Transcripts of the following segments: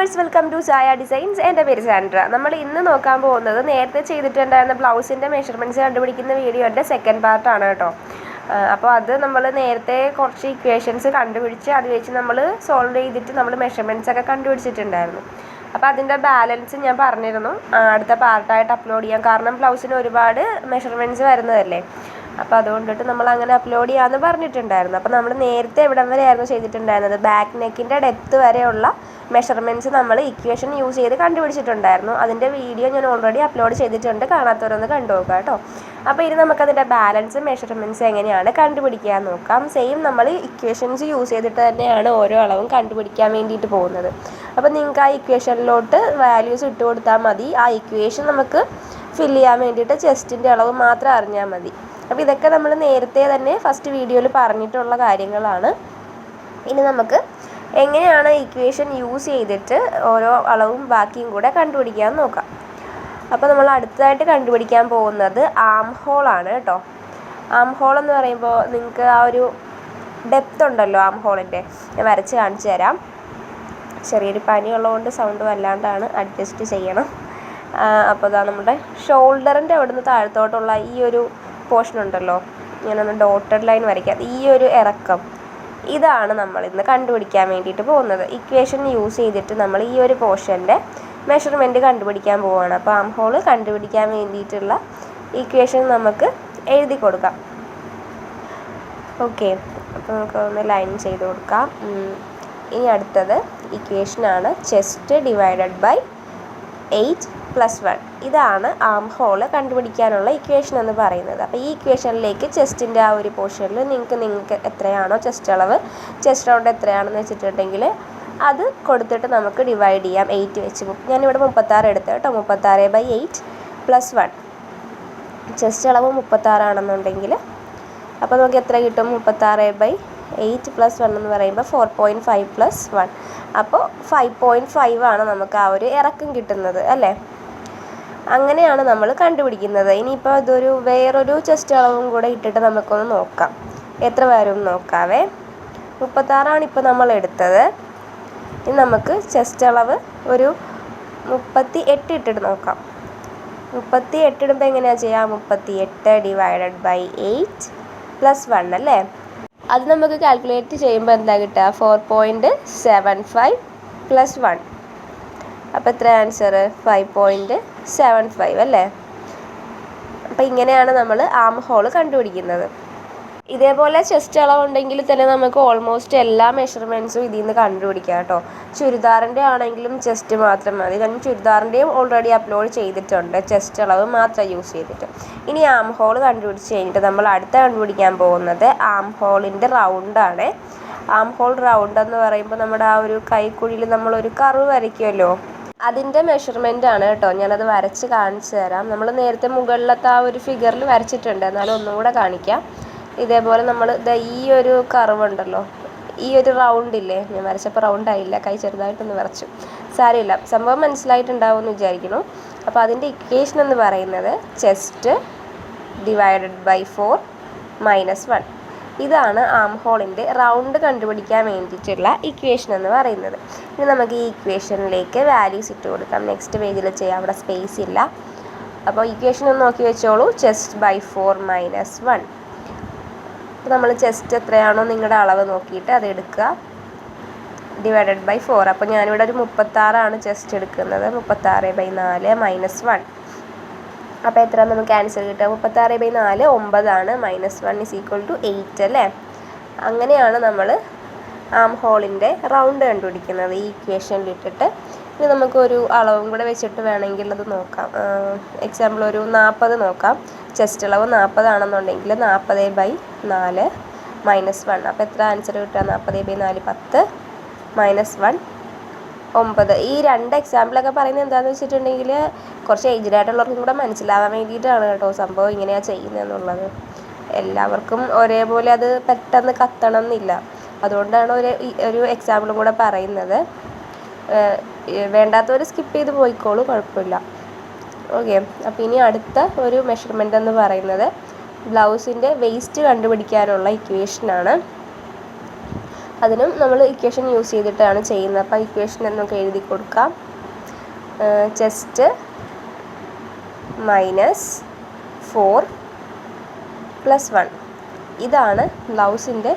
Viewers, welcome to ചായ designs. എൻ്റെ പേര് സാൻഡ്ര. നമ്മൾ ഇന്ന് നോക്കാൻ പോകുന്നത് നേരത്തെ ചെയ്തിട്ടുണ്ടായിരുന്ന ബ്ലൗസിൻ്റെ മെഷർമെൻറ്റ്സ് കണ്ടുപിടിക്കുന്ന വീഡിയോൻ്റെ സെക്കൻഡ് പാർട്ടാണ് കേട്ടോ. അപ്പോൾ അത് നമ്മൾ നേരത്തെ കുറച്ച് ഇക്വേഷൻസ് കണ്ടുപിടിച്ച് അത് വെച്ച് നമ്മൾ സോൾവ് ചെയ്തിട്ട് നമ്മൾ മെഷർമെൻറ്റ്സ് ഒക്കെ കണ്ടുപിടിച്ചിട്ടുണ്ടായിരുന്നു. അപ്പോൾ അതിൻ്റെ ബാലൻസ് ഞാൻ പറഞ്ഞിരുന്നു അടുത്ത പാർട്ടായിട്ട് അപ്ലോഡ് ചെയ്യാം. കാരണം ബ്ലൗസിന് ഒരുപാട് മെഷർമെൻറ്റ്സ് വരുന്നതല്ലേ. അപ്പോൾ അതുകൊണ്ടിട്ട് നമ്മൾ അങ്ങനെ അപ്ലോഡ് ചെയ്യാമെന്ന് പറഞ്ഞിട്ടുണ്ടായിരുന്നു. അപ്പോൾ നമ്മൾ നേരത്തെ എവിടം വരെയായിരുന്നു ചെയ്തിട്ടുണ്ടായിരുന്നത്, ബാക്ക് നെക്കിൻ്റെ ഡെപ്ത് വരെയുള്ള മെഷർമെൻറ്റ്സ് നമ്മൾ ഇക്വേഷൻ യൂസ് ചെയ്ത് കണ്ടുപിടിച്ചിട്ടുണ്ടായിരുന്നു. അതിൻ്റെ വീഡിയോ ഞാൻ ഓൾറെഡി അപ്ലോഡ് ചെയ്തിട്ടുണ്ട്, കാണാത്തവരൊന്ന് കണ്ടു നോക്കാം കേട്ടോ. അപ്പോൾ ഇനി നമുക്കതിൻ്റെ ബാലൻസ് മെഷർമെൻറ്റ്സ് എങ്ങനെയാണ് കണ്ടുപിടിക്കാൻ നോക്കാം. സെയിം നമ്മൾ ഇക്വേഷൻസ് യൂസ് ചെയ്തിട്ട് തന്നെയാണ് ഓരോ അളവും കണ്ടുപിടിക്കാൻ വേണ്ടിയിട്ട് പോകുന്നത്. അപ്പോൾ നിങ്ങൾക്ക് ആ ഇക്വേഷനിലോട്ട് വാല്യൂസ് ഇട്ട് കൊടുത്താൽ മതി. ആ ഇക്വേഷൻ നമുക്ക് ഫില്ല് ചെയ്യാൻ വേണ്ടിയിട്ട് ചെസ്റ്റിൻ്റെ അളവ് മാത്രം അറിഞ്ഞാൽ മതി. അപ്പോൾ ഇതൊക്കെ നമ്മൾ നേരത്തെ തന്നെ ഫസ്റ്റ് വീഡിയോയിൽ പറഞ്ഞിട്ടുള്ള കാര്യങ്ങളാണ്. ഇനി നമുക്ക് എങ്ങനെയാണ് ഇക്വേഷൻ യൂസ് ചെയ്തിട്ട് ഓരോ അളവും ബാക്കിയും കൂടെ കണ്ടുപിടിക്കാൻ നോക്കാം. അപ്പോൾ നമ്മൾ അടുത്തതായിട്ട് കണ്ടുപിടിക്കാൻ പോകുന്നത് ആം ഹോളാണ് കേട്ടോ. ആം ഹോൾ എന്ന് പറയുമ്പോൾ നിങ്ങൾക്ക് ആ ഒരു ഡെപ്ത് ഉണ്ടല്ലോ ആം ഹോളിൻ്റെ, ഞാൻ വരച്ച് കാണിച്ചു തരാം. ചെറിയൊരു പനിയുള്ളതുകൊണ്ട് സൗണ്ട് വല്ലാണ്ടാണ്, അഡ്ജസ്റ്റ് ചെയ്യണം. അപ്പോൾ ഇതാ നമ്മുടെ ഷോൾഡറിൻ്റെ അവിടുന്ന് താഴത്തോട്ടുള്ള ഈ ഒരു പോർഷൻ ഉണ്ടല്ലോ, ഞാനൊന്ന് ഡോട്ടഡ് ലൈൻ വരയ്ക്കാം. ഈ ഒരു ഇറക്കം, ഇതാണ് നമ്മൾ ഇന്ന് കണ്ടുപിടിക്കാൻ വേണ്ടിയിട്ട് പോകുന്നത്. ഇക്വേഷൻ യൂസ് ചെയ്തിട്ട് നമ്മൾ ഈ ഒരു പോർഷൻ്റെ മെഷർമെൻറ്റ് കണ്ടുപിടിക്കാൻ പോവുകയാണ്. അപ്പോൾ ആം ഹോൾ കണ്ടുപിടിക്കാൻ വേണ്ടിയിട്ടുള്ള ഇക്വേഷൻ നമുക്ക് എഴുതി കൊടുക്കാം. ഓക്കെ, അപ്പോൾ നമുക്ക് ഒന്ന് ലൈൻ ചെയ്ത് കൊടുക്കാം. ഇനി അടുത്തത് ഇക്വേഷനാണ് ചെസ്റ്റ് ഡിവൈഡഡ് ബൈ 8+1. ഇതാണ് ആം ഹോള് കണ്ടുപിടിക്കാനുള്ള ഇക്വേഷൻ എന്ന് പറയുന്നത്. അപ്പോൾ ഈ ഇക്വേഷനിലേക്ക് ചെസ്റ്റിൻ്റെ ആ ഒരു പോർഷനിൽ നിങ്ങൾക്ക് എത്രയാണോ ചെസ്റ്റ് അളവ്, ചെസ്റ്റ് റൗണ്ട് എത്രയാണെന്ന് വെച്ചിട്ടുണ്ടെങ്കിൽ അത് കൊടുത്തിട്ട് നമുക്ക് ഡിവൈഡ് ചെയ്യാം 8 വെച്ച്. ഞാനിവിടെ 36 എടുത്തു കേട്ടോ. 36/8+1. ചെസ്റ്റ് അളവ് 36 ആണെന്നുണ്ടെങ്കിൽ അപ്പോൾ നമുക്ക് എത്ര കിട്ടും? 36/8+1 എന്ന് പറയുമ്പോൾ 4.5+1. അപ്പോൾ 5.5 ആണ് നമുക്ക് ആ ഒരു ഇറക്കം കിട്ടുന്നത് അല്ലേ. അങ്ങനെയാണ് നമ്മൾ കണ്ടുപിടിക്കുന്നത്. ഇനിയിപ്പോൾ ഇതൊരു വേറൊരു ചെസ്റ്റ് അളവും കൂടെ ഇട്ടിട്ട് നമുക്കൊന്ന് നോക്കാം എത്ര വരും നോക്കാവേ. 36 ഇപ്പോൾ നമ്മൾ എടുത്തത്. ഇനി നമുക്ക് ചെസ്റ്റ് അളവ് ഒരു 38 ഇട്ടിട്ട് നോക്കാം. 38 ഇടുമ്പോൾ എങ്ങനെയാണ് ചെയ്യാം? 38/8+1 അല്ലേ. അത് നമുക്ക് കാൽക്കുലേറ്റ് ചെയ്യുമ്പോൾ എന്താ കിട്ടുക? 4.75+1. അപ്പോൾ എത്ര ആൻസർ? 5.75 അല്ലേ. അപ്പോൾ ഇങ്ങനെയാണ് നമ്മൾ ആം ഹോൾ കണ്ടുപിടിക്കുന്നത്. ഇതേപോലെ ചെസ്റ്റ് അളവുണ്ടെങ്കിൽ തന്നെ നമുക്ക് ഓൾമോസ്റ്റ് എല്ലാ മെഷർമെൻറ്റ്സും ഇതിൽ നിന്ന് കണ്ടുപിടിക്കാം കേട്ടോ. ചുരിദാറിൻ്റെ ആണെങ്കിലും ചെസ്റ്റ് മാത്രം മതി. ഞാൻ ചുരിദാറിൻ്റെയും ഓൾറെഡി അപ്ലോഡ് ചെയ്തിട്ടുണ്ട്, ചെസ്റ്റ് അളവ് മാത്രം യൂസ് ചെയ്തിട്ട്. ഇനി ആം ഹോൾ കണ്ടുപിടിച്ച് കഴിഞ്ഞിട്ട് നമ്മൾ അടുത്ത കണ്ടുപിടിക്കാൻ പോകുന്നത് ആം ഹോളിൻ്റെ റൗണ്ടാണ്. ആം ഹോൾ റൗണ്ട് എന്ന് പറയുമ്പോൾ നമ്മുടെ ആ ഒരു കൈക്കുഴിയിൽ നമ്മളൊരു കർവ് വരയ്ക്കുമല്ലോ, അതിൻ്റെ മെഷർമെൻ്റ് ആണ് കേട്ടോ. ഞാനത് വരച്ച് കാണിച്ചു തരാം. നമ്മൾ നേരത്തെ മുകളിലത്തെ ആ ഒരു ഫിഗറിൽ വരച്ചിട്ടുണ്ട്, എന്നാലും ഒന്നും കൂടെ കാണിക്കാം. ഇതേപോലെ നമ്മൾ ഈ ഒരു കർവ് ഉണ്ടല്ലോ, ഈ ഒരു റൗണ്ട് ഇല്ലേ, ഞാൻ വരച്ചപ്പോൾ റൗണ്ട് ആയില്ല, കൈ ചെറുതായിട്ടൊന്ന് വരച്ചു, സാരമില്ല, സംഭവം മനസ്സിലായിട്ടുണ്ടാവുമെന്ന് വിചാരിക്കുന്നു. അപ്പോൾ അതിൻ്റെ ഇക്വേഷൻ എന്ന് പറയുന്നത് ചെസ്റ്റ് ഡിവൈഡഡ് ബൈ 4-1. ഇതാണ് ആം ഹോളിൻ്റെ റൗണ്ട് കണ്ടുപിടിക്കാൻ വേണ്ടിയിട്ടുള്ള ഇക്വേഷൻ എന്ന് പറയുന്നത്. ഇനി നമുക്ക് ഈ ഇക്വേഷനിലേക്ക് വാല്യൂസ് ഇട്ട് കൊടുക്കാം. നെക്സ്റ്റ് പേജിൽ ചെയ്യാം, അവിടെ സ്പേസ് ഇല്ല. അപ്പോൾ ഇക്വേഷൻ ഒന്ന് നോക്കി വെച്ചോളൂ. Chest by 4-1. അപ്പോൾ നമ്മൾ ചെസ്റ്റ് എത്രയാണോ നിങ്ങളുടെ അളവ് നോക്കിയിട്ട് അത് എടുക്കുക, ഡിവൈഡഡ് ബൈ 4. അപ്പോൾ ഞാനിവിടെ ഒരു 36 ചെസ്റ്റ് എടുക്കുന്നത്. 36/4-1. അപ്പോൾ എത്ര നമുക്ക് ആൻസർ കിട്ടുക? 36/4 9 -1 = 8 അല്ലേ. അങ്ങനെയാണ് നമ്മൾ ആം ഹോളിൻ്റെ റൗണ്ട് കണ്ടുപിടിക്കുന്നത് ഈ ഇക്വേഷനിലിട്ടിട്ട്. ഇനി നമുക്കൊരു അളവും കൂടെ വെച്ചിട്ട് വേണമെങ്കിൽ അത് നോക്കാം. എക്സാമ്പിൾ ഒരു 40 നോക്കാം. ചെസ്റ്റ് അളവ് 40 ആണെന്നുണ്ടെങ്കിൽ 40/4-1. അപ്പോൾ എത്ര ആൻസർ കിട്ടുക? 40/4 10 -1 9. ഈ രണ്ട് എക്സാമ്പിളൊക്കെ പറയുന്നത് എന്താണെന്ന് വെച്ചിട്ടുണ്ടെങ്കിൽ കുറച്ച് ഏജ്ഡ് ആയിട്ടുള്ളവർക്കും കൂടെ മനസ്സിലാവാൻ വേണ്ടിയിട്ടാണ് കേട്ടോ സംഭവം ഇങ്ങനെയാണ് ചെയ്യുന്നതെന്നുള്ളത്. എല്ലാവർക്കും ഒരേപോലെ അത് പെട്ടെന്ന് കത്തണം എന്നില്ല, അതുകൊണ്ടാണ് ഒരു എക്സാമ്പിളും കൂടെ പറയുന്നത്. വേണ്ടാത്തവർ സ്കിപ്പ് ചെയ്ത് പോയിക്കോളൂ, കുഴപ്പമില്ല. ഓക്കെ, അപ്പോൾ ഇനി അടുത്ത ഒരു മെഷർമെൻ്റ് എന്ന് പറയുന്നത് ബ്ലൗസിൻ്റെ വേസ്റ്റ് കണ്ടുപിടിക്കാനുള്ള ഇക്വേഷനാണ്. അതിനും നമ്മൾ ഇക്വേഷൻ യൂസ് ചെയ്തിട്ടാണ് ചെയ്യുന്നത്. അപ്പോൾ ഇക്വേഷൻ നമുക്ക് എഴുതി കൊടുക്കാം. ചെസ്റ്റ് -4 + 1 ഇതാണ് ബ്ലൗസിൻ്റെ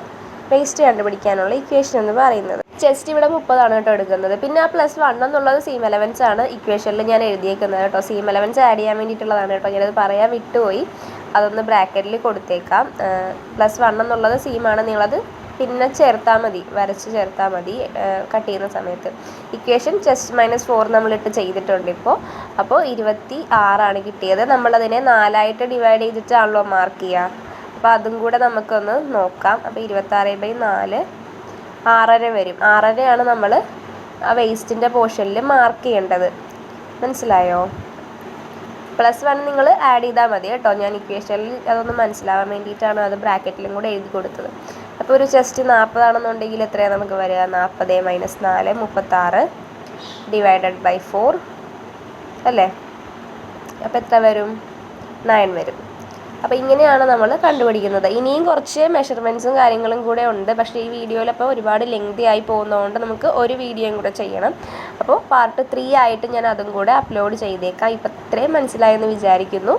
വേസ്റ്റ് കണ്ടുപിടിക്കാനുള്ള ഇക്വേഷൻ എന്ന് പറയുന്നത്. ചെസ്റ്റ് ഇവിടെ 30 ആണ് കേട്ടോ എടുക്കുന്നത്. പിന്നെ ആ +1 എന്നുള്ളത് സീം അലവൻസ് ആണ് ഇക്വേഷനിൽ ഞാൻ എഴുതിയേക്കുന്നത് കേട്ടോ. സീം അലവൻസ് ആഡ് ചെയ്യാൻ വേണ്ടിയിട്ടുള്ളതാണ് കേട്ടോ. ഞാനത് പറയാൻ വിട്ടുപോയി. അതൊന്ന് ബ്രാക്കറ്റിൽ കൊടുത്തേക്കാം. +1 എന്നുള്ളത് സീമാണ്. നിങ്ങളത് പിന്നെ ചേർത്താൽ മതി, വരച്ച് ചേർത്താൽ മതി കട്ട് ചെയ്യുന്ന സമയത്ത്. ഇക്വേഷൻ ചെസ്റ്റ് -4 നമ്മളിട്ട് ചെയ്തിട്ടുണ്ട് ഇപ്പോൾ. അപ്പോൾ 26 കിട്ടിയത്. നമ്മളതിനെ 4 ഡിവൈഡ് ചെയ്തിട്ടാണല്ലോ മാർക്ക് ചെയ്യുക. അപ്പോൾ അതും കൂടെ നമുക്കൊന്ന് നോക്കാം. അപ്പോൾ 26/4 6.5 വരും. 6.5 നമ്മൾ ആ വേസ്റ്റിൻ്റെ പോർഷനിൽ മാർക്ക് ചെയ്യേണ്ടത്. മനസ്സിലായോ? +1 നിങ്ങൾ ആഡ് ചെയ്താൽ മതി കേട്ടോ. ഞാൻ ഇക്വേഷനിൽ അതൊന്ന് മനസ്സിലാവാൻ വേണ്ടിയിട്ടാണ് അത് ബ്രാക്കറ്റിലും കൂടെ എഴുതി കൊടുത്തത്. അപ്പോൾ ഒരു ചെസ്റ്റ് 40 ആണെന്നുണ്ടെങ്കിൽ എത്രയാണ് നമുക്ക് വരിക? 40 - 4 36 /4 അല്ലേ? അപ്പോൾ എത്ര വരും? 9 വരും. അപ്പോൾ ഇങ്ങനെയാണ് നമ്മൾ കണ്ടുപിടിക്കുന്നത്. ഇനിയും കുറച്ച് മെഷർമെൻറ്റ്സും കാര്യങ്ങളും കൂടെ ഉണ്ട്. പക്ഷേ ഈ വീഡിയോയിൽ അപ്പോൾ ഒരുപാട് ലെങ്തി ആയി പോകുന്നതുകൊണ്ട് നമുക്ക് ഒരു വീഡിയോയും കൂടെ ചെയ്യണം. അപ്പോൾ പാർട്ട് 3 ആയിട്ട് ഞാൻ അതും കൂടെ അപ്ലോഡ് ചെയ്തേക്കാം. ഇപ്പോൾ ഇത്രയും മനസ്സിലായെന്ന് വിചാരിക്കുന്നു.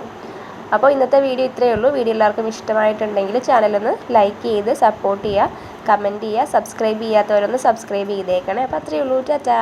അപ്പോൾ ഇന്നത്തെ വീഡിയോ ഇത്രയേ ഉള്ളൂ. വീഡിയോ എല്ലാവർക്കും ഇഷ്ടമായിട്ടുണ്ടെങ്കിൽ ചാനലൊന്ന് ലൈക്ക് ചെയ്ത് സപ്പോർട്ട് ചെയ്യുക, കമൻറ്റ് ചെയ്യുക, സബ്സ്ക്രൈബ് ചെയ്യാത്തവരൊന്ന് സബ്സ്ക്രൈബ് ചെയ്തേക്കണേ. അപ്പോൾ അത്രയേ ഉള്ളൂ. ടാറ്റാ.